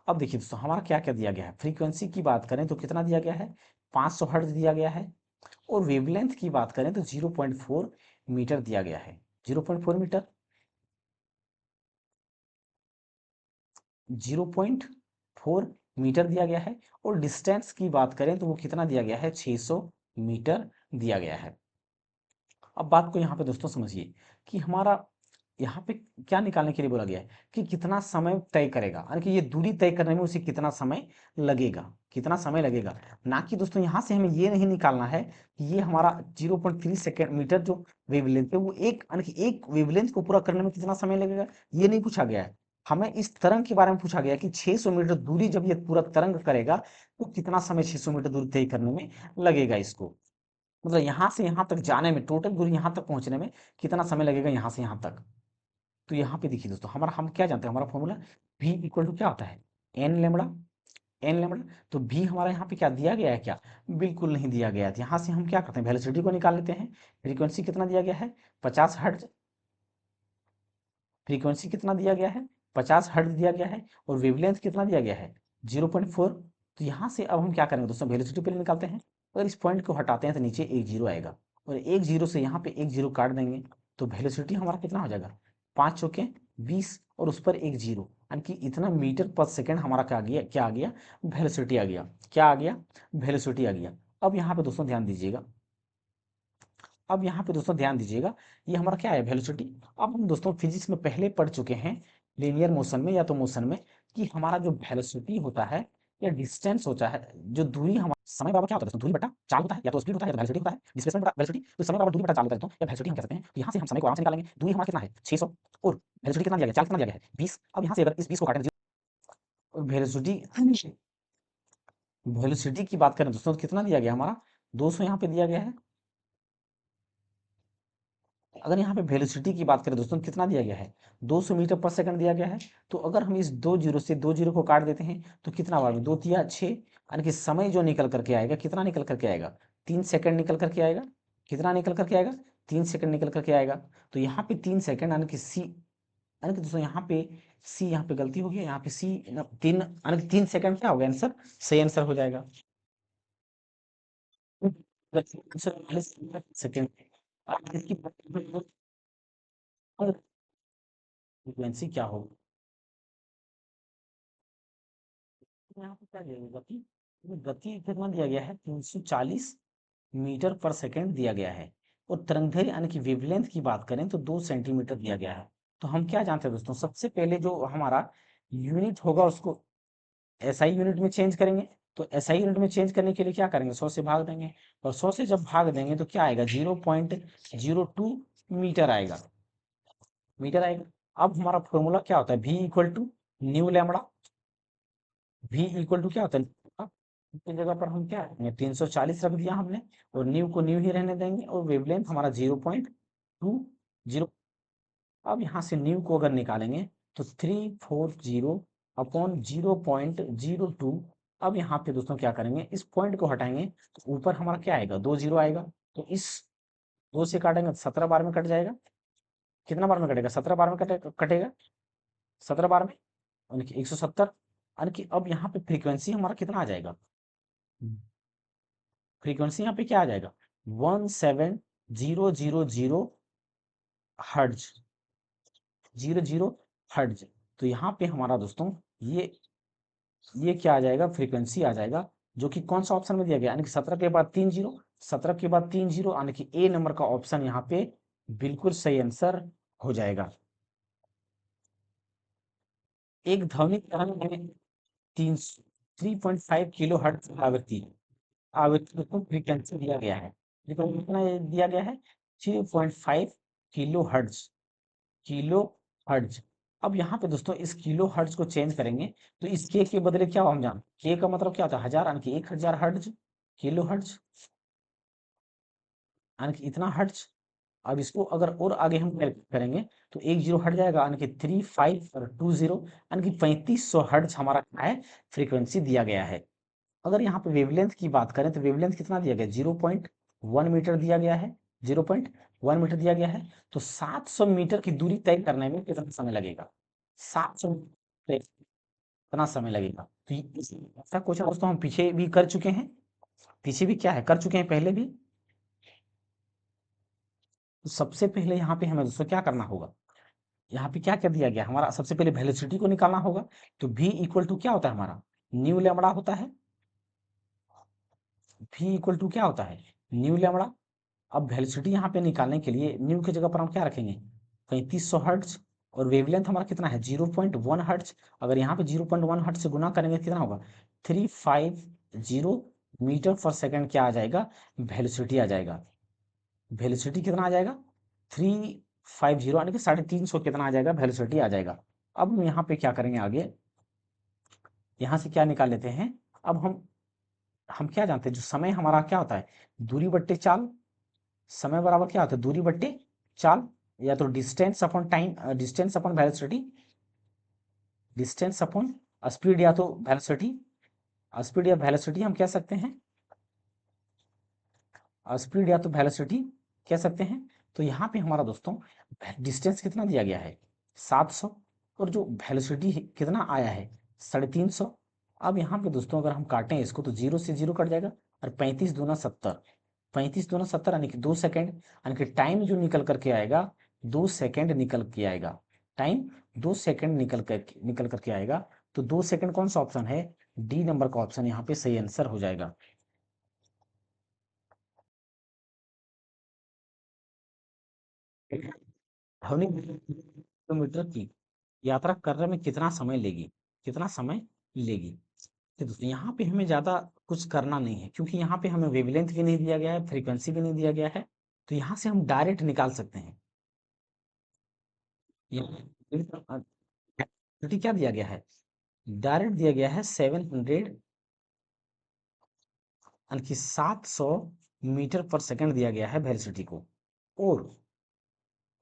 अब देखिए दोस्तों हमारा क्या क्या दिया गया है, फ्रीक्वेंसी की बात करें तो कितना दिया गया है, 500 हर्ट्ज दिया गया है, और वेवलेंथ की बात करें तो 0.4 मीटर दिया गया है। 0.4 मीटर, 0.4 मीटर दिया गया है, और डिस्टेंस की बात करें तो वो कितना दिया गया है, 600 मीटर दिया गया है। अब बात को यहाँ पे दोस्तों समझिए कि हमारा यहाँ पे क्या निकालने के लिए बोला गया है कि कितना समय तय करेगा, यानी कि ये दूरी तय करने में उसे कितना समय लगेगा, कितना समय लगेगा, ना कि दोस्तों यहाँ से हमें ये नहीं निकालना है कि ये हमारा 0.3 सेकेंड मीटर जो वेवलेंथ है वो एक, यानी कि एक वेवलेंथ को पूरा करने में कितना समय लगेगा, ये नहीं पूछा गया है। हमें इस तरंग के बारे में पूछा गया कि 600 मीटर दूरी जब ये पूरा तरंग करेगा तो कितना समय 600 मीटर दूरी तय करने में लगेगा इसको, मतलब यहाँ से यहाँ तक जाने में, टोटल दूरी यहाँ तक पहुँचने में कितना समय लगेगा यहाँ से यहाँ तक। तो यहाँ पे देखिए दोस्तों हमारा, हम क्या जानते हैं, हमारा फॉर्मूला v इक्वल टू क्या होता है, एन लेमड़ा, एन लेमड़ा। तो v हमारा यहाँ पे क्या दिया गया है क्या, बिल्कुल नहीं दिया गया है। तो यहाँ से हम क्या करते हैं, वेलोसिटी को निकाल लेते हैं। फ्रीक्वेंसी कितना दिया गया है, 50 हर्ट्ज, फ्रीक्वेंसी कितना दिया गया है, 50 हर्ट्ज दिया गया है, और वेवलेंथ कितना दिया गया है, 0.4। तो यहाँ से अब हम क्या करेंगे दोस्तों, वेलोसिटी पहले निकालते हैं। अगर इस पॉइंट को हटाते हैं तो नीचे एक जीरो आएगा, और एक जीरो से यहाँ पे एक जीरो काट देंगे, तो वेलोसिटी हमारा कितना हो जाएगा, 5 चौके 20, और उस पर एक जीरो, यानी कि इतना मीटर पर सेकेंड हमारा क्या आ गया, क्या आ गया, वेलोसिटी आ गया, क्या आ गया, वेलोसिटी आ गया। अब यहाँ पे दोस्तों ध्यान दीजिएगा, अब यहाँ पे दोस्तों ध्यान दीजिएगा, ये हमारा क्या है, वेलोसिटी। अब हम दोस्तों फिजिक्स में पहले पढ़ चुके हैं, लीनियर मोशन में या तो मोशन में, कि हमारा जो वेलोसिटी होता है या डिस्टेंस होता है, जो दूरी, हमारा समय बराबर क्या होता है दोस्तों, दूरी बटा चाल होता है, या तो स्पीड होता है या तो वेलोसिटी होता है, डिस्प्लेसमेंट बटा वेलोसिटी। तो समय बराबर दूरी बटा चाल होता है दोस्तों, या वेलोसिटी हम कह सकते हैं। तो यहाँ से हम समय को आराम से निकालेंगे, दूरी हमारा कितना है 600, और वेलोसिटी कितना दिया गया, चाल कितना दिया गया है 20। अब यहाँ से अगर इस 20 को काटें, वेलोसिटी, वेलोसिटी की बात करें दोस्तों तो कितना दिया गया हमारा, 200 यहाँ पे दिया गया है। अगर यहाँ पे वेलोसिटी की बात करें दोस्तों कितना दिया गया है, 200 मीटर पर सेकंड दिया गया है। तो अगर हम इस दो जीरो से दो जीरो को काट देते हैं तो कितना बार में, 2 तिया 6, यानी कि समय जो निकल करके आएगा, कितना निकल करके आएगा, 3 सेकंड निकल करके आएगा। कितना निकल करके आएगा, 3 सेकंड निकल करके आएगा। तो यहाँ पे 3 सेकंड, यानी कि सी, यानी कि दोस्तों यहाँ पे सी, यहाँ पे गलती हो गई, यहाँ पे सी, तीन, यानी कि 3 सेकंड क्या होगा आंसर, सही आंसर हो जाएगा। सेकंड, इसकी फ्रीक्वेंसी क्या होगी, यहाँ पे क्या दिया गया, गति, तो गति कितना दिया गया है, 340 मीटर पर सेकंड दिया गया है। और तरंगदैर्घ्य यानी कि वेवलेंथ की बात करें तो 2 सेंटीमीटर दिया गया है। तो हम क्या जानते हैं दोस्तों, सबसे पहले जो हमारा यूनिट होगा उसको एसआई यूनिट में चेंज करेंगे। तो एसआई यूनिट में चेंज करने के लिए क्या करेंगे, 100 से भाग देंगे, और 100 से जब भाग देंगे तो क्या आएगा, 0.02 मीटर आएगा, मीटर आएगा। अब हमारा फॉर्मूला क्या होता है, v equal to nu lambda, v equal to क्या होता है, की जगह पर हम क्या रखेंगे, 340 रख दिया हमने, और न्यू को न्यू ही रहने देंगे, और वेवलेंथ हमारा 0.20। अब यहाँ से न्यू को अगर निकालेंगे तो 340 अपॉन 0.02। अब यहाँ पे दोस्तों क्या करेंगे, इस पॉइंट को हटाएंगे तो ऊपर हमारा क्या आएगा, 2 जीरो आएगा। तो इस 2 से काटेंगे तो 17 बार में कट जाएगा, कितना बार में कटेगा, 17 बार में कटेगा, 17 बार में, यानी कि 170, यानी कि अब यहाँ पे फ्रीक्वेंसी हमारा कितना आ जाएगा, फ्रीक्वेंसी यहाँ पे क्या आ जाएगा, 17000 हर्ट्ज, 00 हर्ट्ज। तो यहाँ पे हमारा दोस्तों ये क्या आ जाएगा, फ्रीक्वेंसी आ जाएगा, जो कि कौन सा ऑप्शन में दिया गया, यानी कि 17 के बाद 3 जीरो, 17 के बाद 3 जीरो, यानी कि ए नंबर का ऑप्शन यहाँ पे बिल्कुल सही आंसर हो जाएगा। एक ध्वनिक तरंग में 3 3.5 किलो हर्ट्ज आवृत्ति, आवृत्ति को फ्रीक्वेंसी दिया गया है। फ्रीक्वेंसी कितना दिया गया है? 0.5 किलो हर्ट्ज, किलो हर्ट्ज। अब यहाँ पे दोस्तों इस किलो हर्ट्ज को चेंज करेंगे तो इस के बदले क्या हम जान, के का मतलब क्या होता है? हजार, यानी कि 1000 हर्ट्ज, किलो हर्ट्ज, यानी कि इतना हर्ट्ज। अब इसको अगर और आगे हम कैलकुलेट करेंगे तो एक जीरो हट जाएगा, यानी कि 3520, यानी कि 3500 हर्ट्ज हमारा क्या है? फ्रीक्वेंसी दिया गया है। अगर यहाँ पे वेवलेंथ की बात करें तो वेवलेंथ कितना दिया गया? 0.1 मीटर दिया गया है, 0.1 मीटर दिया गया है। तो 700 मीटर की दूरी तय करने में कितना समय लगेगा? 700 मीटर कितना समय लगेगा? तो ऐसा क्वेश्चन दोस्तों हम पीछे भी कर चुके हैं, पीछे भी क्या है, कर चुके हैं पहले भी। तो सबसे पहले यहाँ पे हमें दोस्तों क्या करना होगा, यहाँ पे क्या कर दिया गया हमारा, सबसे पहले वेलोसिटी को निकालना होगा। तो v इक्वल टू क्या होता है हमारा? न्यू लैम्बडा होता है। v इक्वल टू क्या होता है? New lambda. अब वेलोसिटी यहाँ पे निकालने के लिए न्यू की जगह पर हम क्या रखेंगे? 3500 हर्ट्ज। और वेवलेंथ हमारा कितना है? 0.1 हर्ट्ज। अगर यहाँ पे 0.1 हर्ट्ज से गुना करेंगे तो कितना होगा? 350 मीटर पर सेकंड क्या आ जाएगा? वेलोसिटी आ जाएगा। वेलोसिटी कितना आ जाएगा? 350, यानी कि 350 कितना आ जाएगा? वेलोसिटी आ जाएगा। अब हम यहाँ पे क्या करेंगे आगे, यहाँ से क्या निकाल लेते हैं। अब हम क्या जानते हैं, जो समय हमारा क्या होता है? दूरी बट्टे चाल। समय बराबर क्या होता है? दूरी बट्टे चाल, या तो distance upon time, distance upon velocity, distance upon speed, या तो वेलोसिटी, स्पीड या वेलोसिटी हम कह सकते हैं, स्पीड या तो वेलोसिटी कह सकते हैं। तो यहाँ पे हमारा दोस्तों डिस्टेंस कितना दिया गया है? 700। और जो वेलोसिटी कितना आया है? 350। अब यहाँ पे दोस्तों अगर हम काटें इसको तो जीरो से जीरो कट जाएगा, और 35 दूना 70, 35 दूना 70 यानी कि 2 सेकेंड, यानी कि टाइम जो निकल करके आएगा 2 सेकेंड निकल के आएगा, टाइम 2 सेकेंड निकल करके आएगा। तो 2 सेकेंड कौन सा ऑप्शन है? डी नंबर का ऑप्शन यहाँ पे सही आंसर हो जाएगा। ध्वनि किलोमीटर की यात्रा करने में कितना समय लेगी, कितना समय लेगी? तो दोस्तों यहाँ पे हमें ज्यादा कुछ करना नहीं है, क्योंकि यहाँ पे हमें वेवलेंथ भी नहीं दिया गया है, फ्रीक्वेंसी भी नहीं दिया गया है। तो यहाँ से हम डायरेक्ट निकाल सकते हैं। यहाँ क्या दिया गया है? डायरेक्ट दिया गया है 700, यानी कि 700 मीटर पर सेकंड दिया गया है वेलोसिटी को। और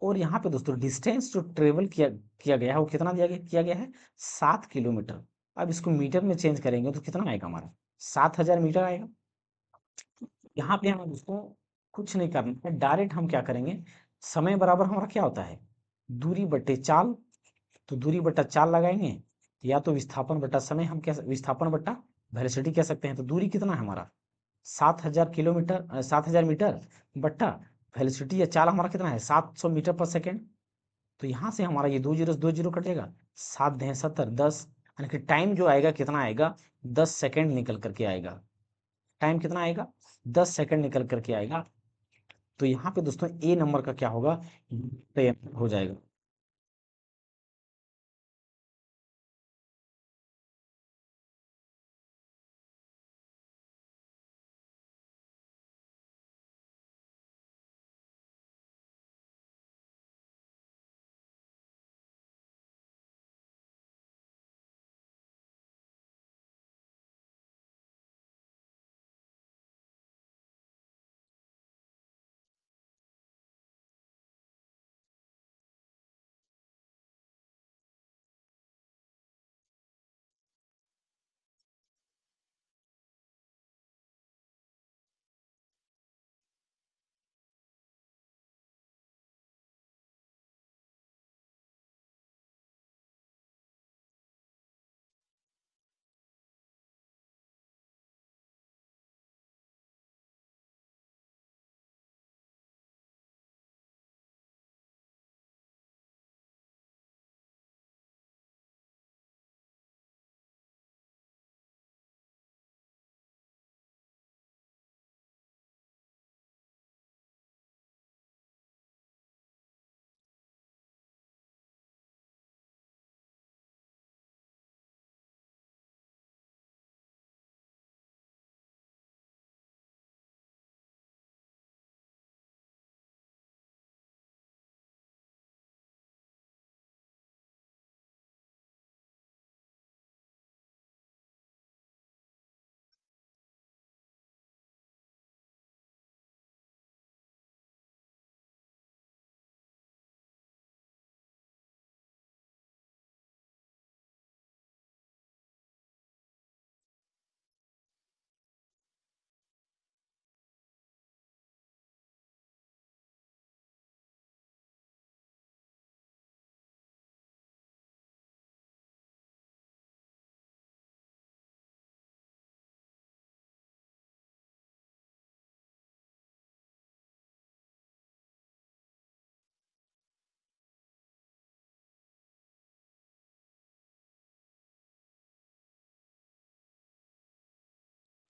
और यहाँ पे दोस्तों डिस्टेंस जो ट्रेवल किया गया है वो कितना किया गया है? 7 किलोमीटर। अब इसको मीटर में चेंज करेंगे तो कितना आएगा हमारा? 7000 मीटर आएगा। यहाँ पे हमें दोस्तों कुछ नहीं करना है, डायरेक्ट हम क्या करेंगे, समय बराबर हमारा क्या होता है? दूरी बट्टे चाल। तो दूरी बट्टा चाल लगाएंगे, या तो विस्थापन बट्टा समय, हम कह विस्थापन बट्टा वेलोसिटी कह सकते हैं। तो दूरी कितना है हमारा? 7000 किलोमीटर, 7000 मीटर बट्टा वेलोसिटी या चाल हमारा कितना है? 700 मीटर पर सेकेंड। तो यहाँ से हमारा ये दो जीरो कट जाएगा, 7 10 70 10, यानी कि टाइम जो आएगा कितना आएगा? 10 सेकेंड निकल करके आएगा। टाइम कितना आएगा? 10 सेकेंड निकल करके आएगा। तो यहाँ पे दोस्तों ए नंबर का क्या होगा? तय हो जाएगा।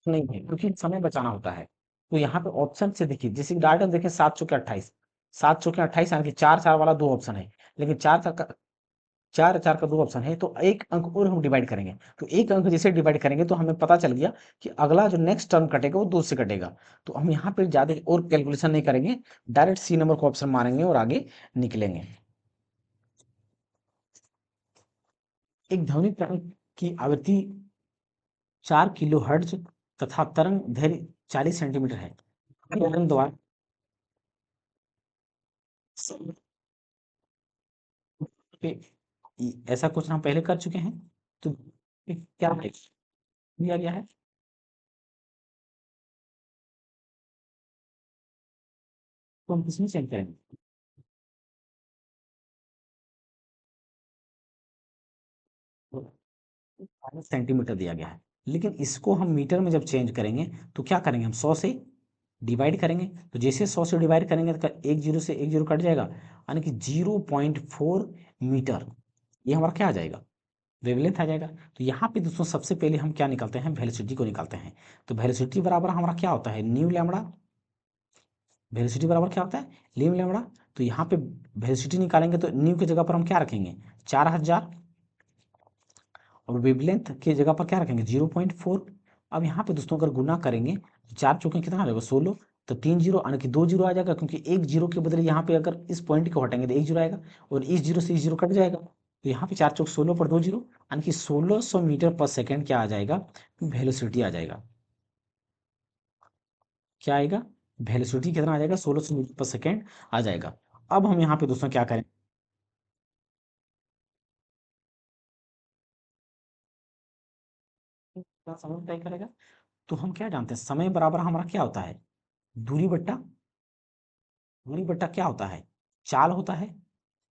नहीं है, क्योंकि समय बचाना होता है। तो यहाँ पे ऑप्शन से देखिए, जैसे डायरेक्ट देखें 7 चौके 28, 7 चौके 28 यानी कि 4 4 वाला 2 ऑप्शन है, लेकिन 4 4 का 2 ऑप्शन है, तो एक अंक और हम डिवाइड करेंगे। तो एक अंक जैसे डिवाइड करेंगे तो हमें पता चल गया कि अगला जो नेक्स्ट टर्म कटेगा वो 2 से कटेगा। तो हम यहाँ पे ज़्यादा और कैलकुलेशन नहीं करेंगे, डायरेक्ट सी नंबर को ऑप्शन मारेंगे और आगे निकलेंगे। एक ध्वनि तरंग की आवृत्ति 4 किलोहर्ट्ज तथा तरंग दैर्घ्य 40 सेंटीमीटर है। तरंग द्वारा पे ऐसा क्वेश्चन हम पहले कर चुके हैं, तो क्या दिया गया है? तो हम किसमें चेंज करेंगे? तो सेंटीमीटर दिया गया है, लेकिन इसको हम मीटर में जब चेंज करेंगे तो क्या करेंगे, हम 100 से डिवाइड करेंगे। तो जैसे 100 से डिवाइड करेंगे तो एक जीरो से एक जीरो कट जाएगा, यानी कि 0.4 मीटर, ये हमारा क्या आ जाएगा, वेवलेंथ आ जाएगा। तो यहाँ पे दोस्तों सबसे पहले हम क्या निकालते हैं, वेलोसिटी को निकालते हैं। तो वेलोसिटी बराबर हमारा क्या होता है, न्यू लैम्बडा। वेलोसिटी बराबर क्या होता है, न्यू लैम्बडा। तो यहाँ पे वेलोसिटी निकालेंगे तो न्यू की जगह पर हम क्या रखेंगे, 4000, और वेवलेंथ की जगह पर क्या रखेंगे, 0.4। अब यहाँ पे दोस्तों अगर गुना करेंगे तो 4 चौके कितना आ जाएगा, 16। तो 3 जीरो यानी कि 2 जीरो आ जाएगा, क्योंकि एक जीरो के बदले यहाँ पे अगर इस पॉइंट को हटाएंगे तो एक जीरो आएगा, और इस जीरो से इस जीरो कट जाएगा। तो यहाँ पे 4 चौक 16 पर 2 जीरो, यानी कि 1600 मीटर पर सेकेंड क्या आ जाएगा, वेलोसिटी आ जाएगा। क्या आएगा, वेलोसिटी कितना आ जाएगा, 1600 मीटर पर सेकेंड आ जाएगा। अब हम यहाँ पे दोस्तों क्या करें, क्या समय तय करेगा। तो हम क्या जानते हैं, समय बराबर हमारा क्या होता है, दूरी बट्टा, दूरी बट्टा क्या होता है, चाल होता है।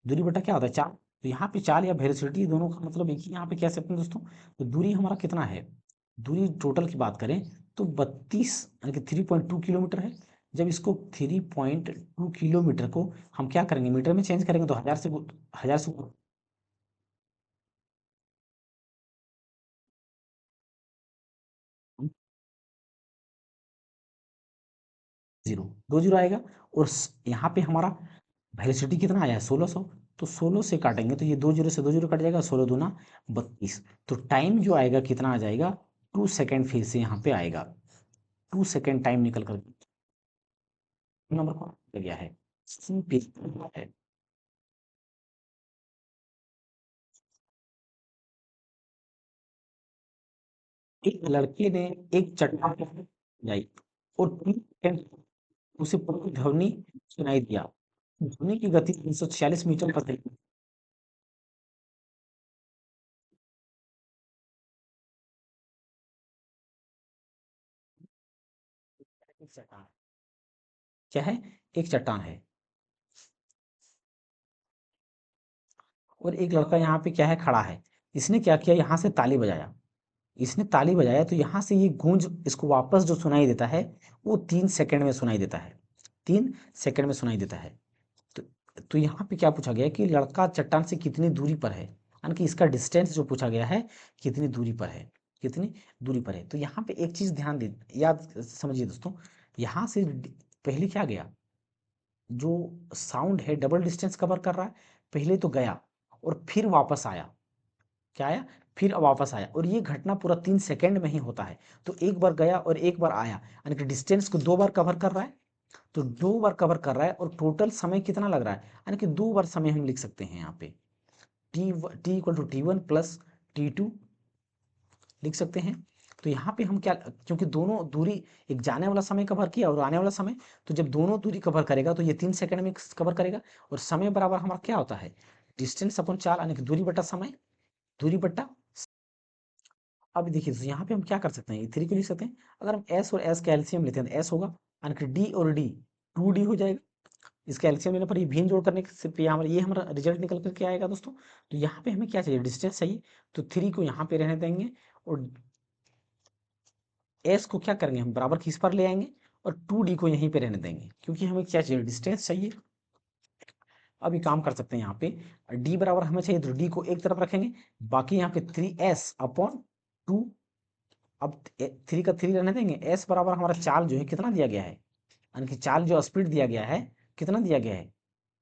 दूरी बट्टा क्या होता है, चाल। तो यहाँ पे चाल या वेलोसिटी दोनों का मतलब एक ही यहाँ पे कह सकते हैं दोस्तों। तो दूरी हमारा कितना है, दूरी टोटल की बात करें तो 32 यानी कि 3.2 किलोमीटर है। जब इसको 3.2 किलोमीटर को हम क्या करेंगे, मीटर में चेंज करेंगे तो 1000 से जीरो, 2 जीरो आएगा। और यहाँ पे हमारा वेलोसिटी कितना आया है, 1600। तो 16 से काटेंगे तो ये 2 जीरो से 2 जीरो कट जाएगा, 16 दूना 32। तो टाइम जो आएगा कितना आ जाएगा, 2 सेकेंड फिर से यहाँ पे आएगा, 2 सेकेंड टाइम निकल कर नंबर कौन आ गया है, सी पे है। एक लड़के ने एक चट्टान पर जाई और 3 सेकंड उसे पूरी ध्वनि सुनाई दिया। ध्वनि की गति 346 मीटर पर चट्टान, क्या है, एक चट्टान है। और एक लड़का यहाँ पे क्या है, खड़ा है। इसने क्या किया, यहाँ से ताली बजाया। इसने ताली बजाया तो यहाँ से ये गूंज इसको वापस जो सुनाई देता है वो 3 सेकंड में सुनाई देता है, 3 सेकंड में सुनाई देता है। तो तो यहाँ पे क्या पूछा गया है कि लड़का चट्टान से कितनी दूरी पर है, यानी कि इसका डिस्टेंस जो पूछा गया है कितनी दूरी पर है, कितनी दूरी पर है। तो यहाँ पे एक चीज़ ध्यान दे, याद समझिए दोस्तों, यहाँ से पहले क्या गया, जो साउंड है डबल डिस्टेंस कवर कर रहा है। पहले तो गया और फिर वापस आया, क्या आया, फिर वापस आया, और ये घटना पूरा 3 सेकंड में ही होता है। तो एक बार गया और एक बार आया, यानी कि डिस्टेंस को 2 बार कवर कर रहा है। तो 2 बार कवर कर रहा है और टोटल समय कितना लग रहा है, यानी कि 2 बार समय हम लिख सकते हैं यहाँ पे, T equal to T1 plus T2 लिख सकते हैं। तो यहाँ पे हम क्या, क्योंकि दोनों दूरी, एक जाने वाला समय कवर किया और आने वाला समय, तो जब दोनों दूरी कवर करेगा तो ये 3 सेकंड में कवर करेगा। और समय बराबर हमारा क्या होता है, डिस्टेंस अपॉन चाल, यानी कि दूरी बटा समय, दूरी बटा। अब देखिए तो यहाँ पे हम क्या कर सकते हैं, थ्री को लिख सकते हैं। अगर हम एस और एस का एलसीएम लेते हैं तो एस होगा, यानी कि डी और डी 2D हो जाएगा। इसका एलसीएम लेने पर ये भिन्न जोड़ करने से पे हमारा ये हमारा रिजल्ट निकल करके आएगा दोस्तों। तो यहाँ पे हमें क्या चाहिए, डिस्टेंस चाहिए। तो 3 को यहाँ पे रहने देंगे और एस को क्या करेंगे, हम बराबर किस पर ले आएंगे, और 2D को यहीं पे रहने देंगे, क्योंकि हमें क्या चाहिए, डिस्टेंस चाहिए। अब ये काम कर सकते हैं, यहाँ पे डी बराबर हमें चाहिए तो डी को एक तरफ रखेंगे, बाकी यहाँ पे 3s अपॉन 2 अब 3 का 3 रहने देंगे। एस बराबर हमारा चाल जो है कितना दिया गया है, यानी कि चाल जो स्पीड दिया गया है कितना दिया गया है,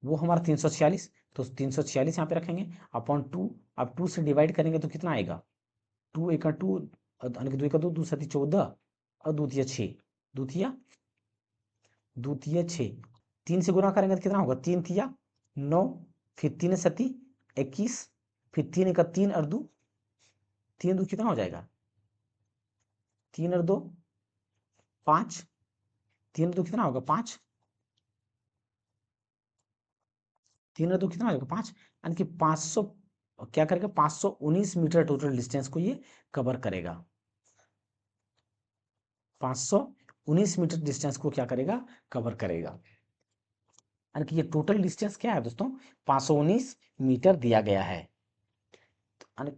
वो हमारा 346। तो 346 यहाँ पे रखेंगे अपॉन 2। अब 2 से डिवाइड करेंगे तो कितना आएगा, 2 एक 2, यानी कि 2 एक 2, 2 7 14 और द्वितीय 6, द्वितीय द्वितीय 6, 3 से गुना करेंगे तो कितना होगा, 3 तिया 9, फिर 3 सती 21, फिर 3 एक 3 और 2, 3 2 कितना हो जाएगा, 3 और 2 5, 3 और 2 कितना होगा 5, 3 और 2 कितना हो जाएगा 5, यानी कि 500 क्या करेगा, 519 मीटर टोटल डिस्टेंस को ये कवर करेगा। 519 मीटर डिस्टेंस को क्या करेगा, कवर करेगा। यानी कि ये टोटल डिस्टेंस क्या है दोस्तों, 519 मीटर दिया गया है।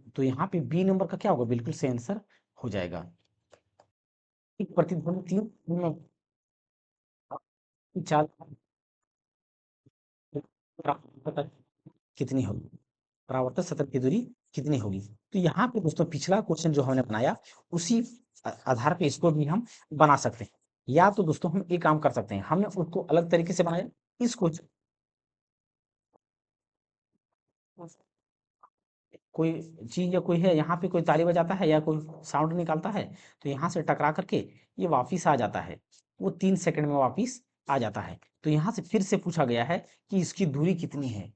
तो यहाँ पे बी नंबर का क्या होगा, बिल्कुल सही आंसर हो जाएगा। एक प्रतिध्वनि चाल कितनी होगी, परावर्तक सतह की दूरी कितनी होगी। तो यहाँ पे दोस्तों पिछला क्वेश्चन जो हमने बनाया उसी आधार पे इसको भी हम बना सकते हैं। या तो दोस्तों हम एक काम कर सकते हैं, हमने उसको अलग तरीके से बनाया, इस क्वेश्चन कोई चीज या कोई है यहाँ पे, कोई ताली बजाता है या कोई साउंड निकालता है, तो यहाँ से टकरा करके ये वापिस आ जाता है, वो 3 सेकंड में वापिस आ जाता है। तो यहाँ से फिर से पूछा गया है कि इसकी दूरी कितनी है,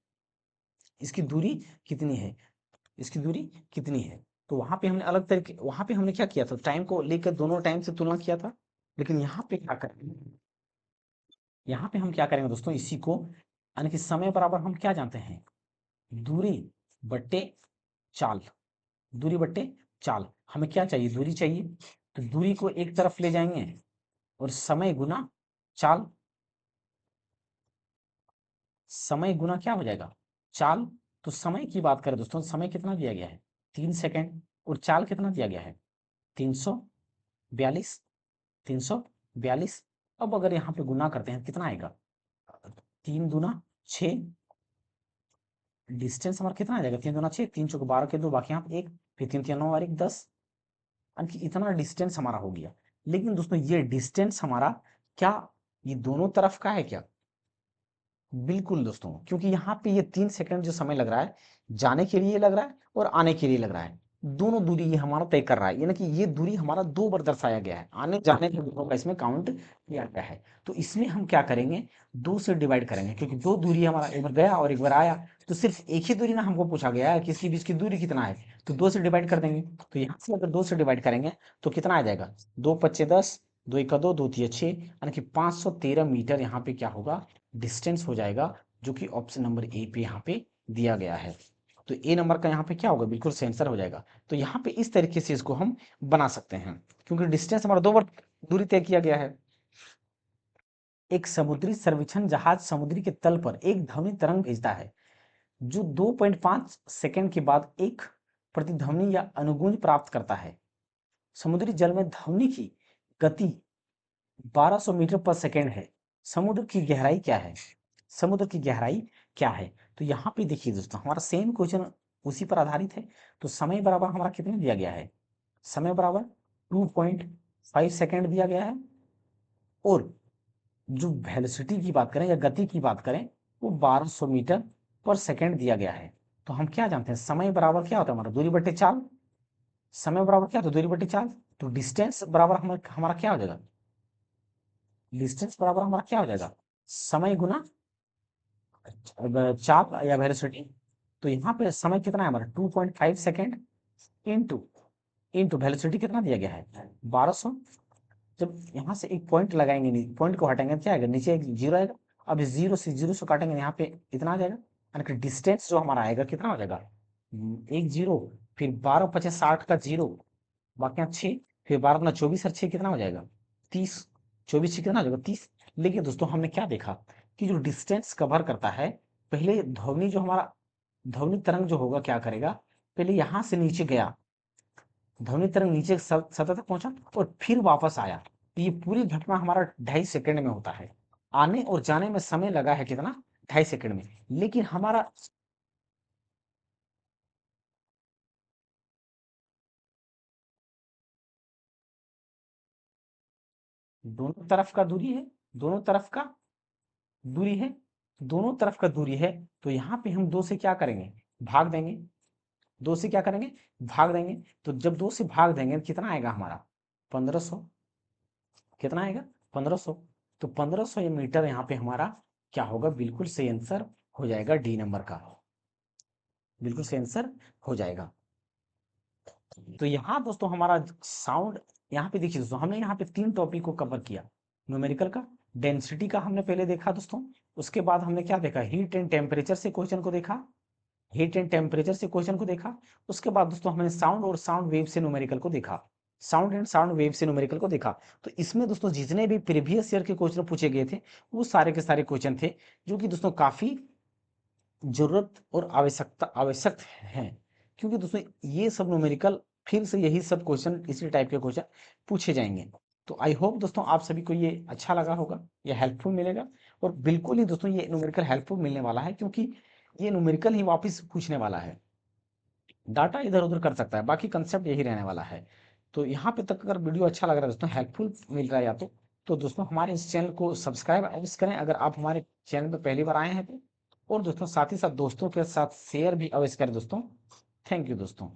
इसकी दूरी कितनी है, इसकी दूरी कितनी है। तो वहां पे हमने अलग तरीके, वहां पे हमने क्या किया था, टाइम को लेकर दोनों टाइम से तुलना किया था। लेकिन यहाँ पे क्या करेंगे, यहाँ पे हम क्या करेंगे दोस्तों, इसी को यानी कि समय बराबर हम क्या जानते हैं, दूरी बट्टे चाल, दूरी बट्टे चाल। हमें क्या चाहिए, दूरी चाहिए, तो दूरी को एक तरफ ले जाएंगे और समय गुना चाल, समय गुना क्या हो जाएगा, चाल। तो समय की बात करें दोस्तों, समय कितना दिया गया है, 3 सेकंड, और चाल कितना दिया गया है, 342, 342। अब अगर यहाँ पे गुना करते हैं कितना आएगा, 3 दूना 6, डिस्टेंस हमारा कितना आ जाएगा, 3 दूना 6, 3 चौक 12 के 2, बाकी यहाँ पे 1, फिर 3 3 9 और 1 10, यानी कि इतना डिस्टेंस हमारा हो गया। लेकिन दोस्तों ये डिस्टेंस हमारा क्या, ये दोनों तरफ का है क्या, बिल्कुल दोस्तों, क्योंकि यहाँ पे ये 3 सेकंड जो समय लग रहा है, जाने के लिए लग रहा है और आने के लिए लग रहा है, दोनों दूरी ये हमारा तय कर रहा है, यानी कि ये दूरी हमारा 2 बार दर्शाया गया है, आने जाने के दोनों का इसमें काउंट किया गया है। तो इसमें हम क्या करेंगे, 2 से डिवाइड करेंगे, क्योंकि 2 दूरी हमारा एक बार गया और एक बार आया, तो सिर्फ एक ही दूरी ना हमको पूछा गया है कि इसके बीच की दूरी कितना है, तो 2 से डिवाइड कर देंगे। तो यहाँ से अगर 2 से डिवाइड करेंगे तो कितना आ जाएगा, 2 × 5 = 10, 2 × 2 2 × 6, यानी कि 513 मीटर यहाँ पे क्या होगा, डिस्टेंस हो जाएगा, जो कि ऑप्शन नंबर ए पे यहाँ पे दिया गया है। तो ए नंबर का यहाँ पे क्या होगा, बिल्कुल सही आंसर हो जाएगा। तो यहाँ पे इस तरीके से इसको हम बना सकते हैं, क्योंकि डिस्टेंस हमारा 2 बार दूरी तय किया गया है। एक समुद्री सर्वेक्षण जहाज समुद्री के तल पर एक ध्वनि तरंग भेजता है जो 2.5 सेकंड के बाद एक प्रतिध्वनि या अनुगूंज प्राप्त करता है। समुद्री जल में ध्वनि की गति 1200 मीटर पर सेकंड है। समुद्र की गहराई क्या है, समुद्र की गहराई क्या है। तो यहाँ पे देखिए दोस्तों, हमारा सेम क्वेश्चन उसी पर आधारित है। तो समय बराबर हमारा कितने दिया गया है, समय बराबर 2.5 सेकंड दिया गया है, और जो वेलोसिटी की बात करें या गति की बात करें वो 1200 मीटर पर सेकंड दिया गया है। तो हम क्या जानते हैं, समय बराबर क्या होता है हमारा, दूरी बट्टे चाल। समय बराबर क्या होता है, दूरी बट्टे चाल। तो डिस्टेंस बराबर हमारा क्या हो जाएगा, डिस्टेंस बराबर हमारा क्या हो जाएगा, समय गुना चाप या वेलोसिटी। तो यहाँ पे समय कितना है हमारा 2.5 सेकेंड इंटू इंटू वेलोसिटी कितना दिया गया है 1200। जब यहाँ से एक पॉइंट लगाएंगे, पॉइंट को हटाएंगे तो क्या आएगा, नीचे एक जीरो आएगा। अब इस जीरो से काटेंगे यहाँ पे इतना आ जाएगा, यानी कि डिस्टेंस जो हमारा आएगा कितना हो जाएगा, एक जीरो, फिर 12×5 = 60 का जीरो, बाकी यहाँ 6, फिर 12×4 = 24 और 6 कितना हो जाएगा 30, 24 से कितना हो जाएगा 30। लेकिन दोस्तों हमने क्या देखा कि जो डिस्टेंस कवर करता है, पहले ध्वनि जो हमारा ध्वनि तरंग जो होगा क्या करेगा, पहले यहाँ से नीचे गया, ध्वनि तरंग नीचे सतह तक पहुंचा और फिर वापस आया। तो ये पूरी घटना हमारा 2.5 सेकंड में होता है, आने और जाने में समय लगा है कितना, 2.5 सेकंड में। लेकिन हमारा दोनों तरफ का दूरी है, दोनों तरफ का दूरी है, दोनों तरफ का दूरी है, तो यहाँ पे हम 2 से क्या करेंगे, भाग देंगे। 2 से क्या करेंगे, भाग देंगे। तो जब 2 से भाग देंगे तो कितना आएगा हमारा, 1500। कितना आएगा, 1500। तो 1500 मीटर यहाँ पे हमारा क्या होगा, बिल्कुल सही आंसर हो जाएगा डी नंबर का, बिल्कुल सही आंसर हो जाएगा। तो यहाँ दोस्तों हमारा साउंड, यहाँ पे देखिए दोस्तों, हमने यहाँ पे 3 टॉपिक को कवर किया। न्यूमेरिकल का, डेंसिटी का हमने पहले देखा दोस्तों, उसके बाद हमने क्या देखा, हीट एंड टेम्परेचर से क्वेश्चन को देखा, हीट एंड टेम्परेचर से क्वेश्चन को देखा। उसके बाद दोस्तों हमने साउंड और साउंड वेव से न्यूमेरिकल को देखा, साउंड एंड साउंड वेव से न्यूमेरिकल को देखा। तो इसमें दोस्तों जितने भी प्रीवियस ईयर के क्वेश्चन पूछे गए थे, वो सारे के सारे क्वेश्चन थे, जो कि दोस्तों काफी जरूरत और आवश्यक हैं, क्योंकि दोस्तों ये सब न्यूमेरिकल फिर से यही सब क्वेश्चन, इसी टाइप के क्वेश्चन पूछे जाएंगे। तो आई होप दोस्तों आप सभी को ये अच्छा लगा होगा, ये हेल्पफुल मिलेगा। और बिल्कुल ही दोस्तों ये न्यूमेरिकल हेल्पफुल मिलने वाला है, क्योंकि ये न्यूमेरिकल ही वापस पूछने वाला है, डाटा इधर उधर कर सकता है, बाकी कंसेप्ट यही रहने वाला है। तो यहाँ पे तक अगर वीडियो अच्छा लग रहा है दोस्तों, हेल्पफुल मिल रहा है या तो दोस्तों हमारे इस चैनल को सब्सक्राइब अवश्य करें अगर आप हमारे चैनल पर पहली बार आए हैं तो। और दोस्तों साथ ही साथ दोस्तों के साथ शेयर भी अवश्य करें दोस्तों। थैंक यू दोस्तों।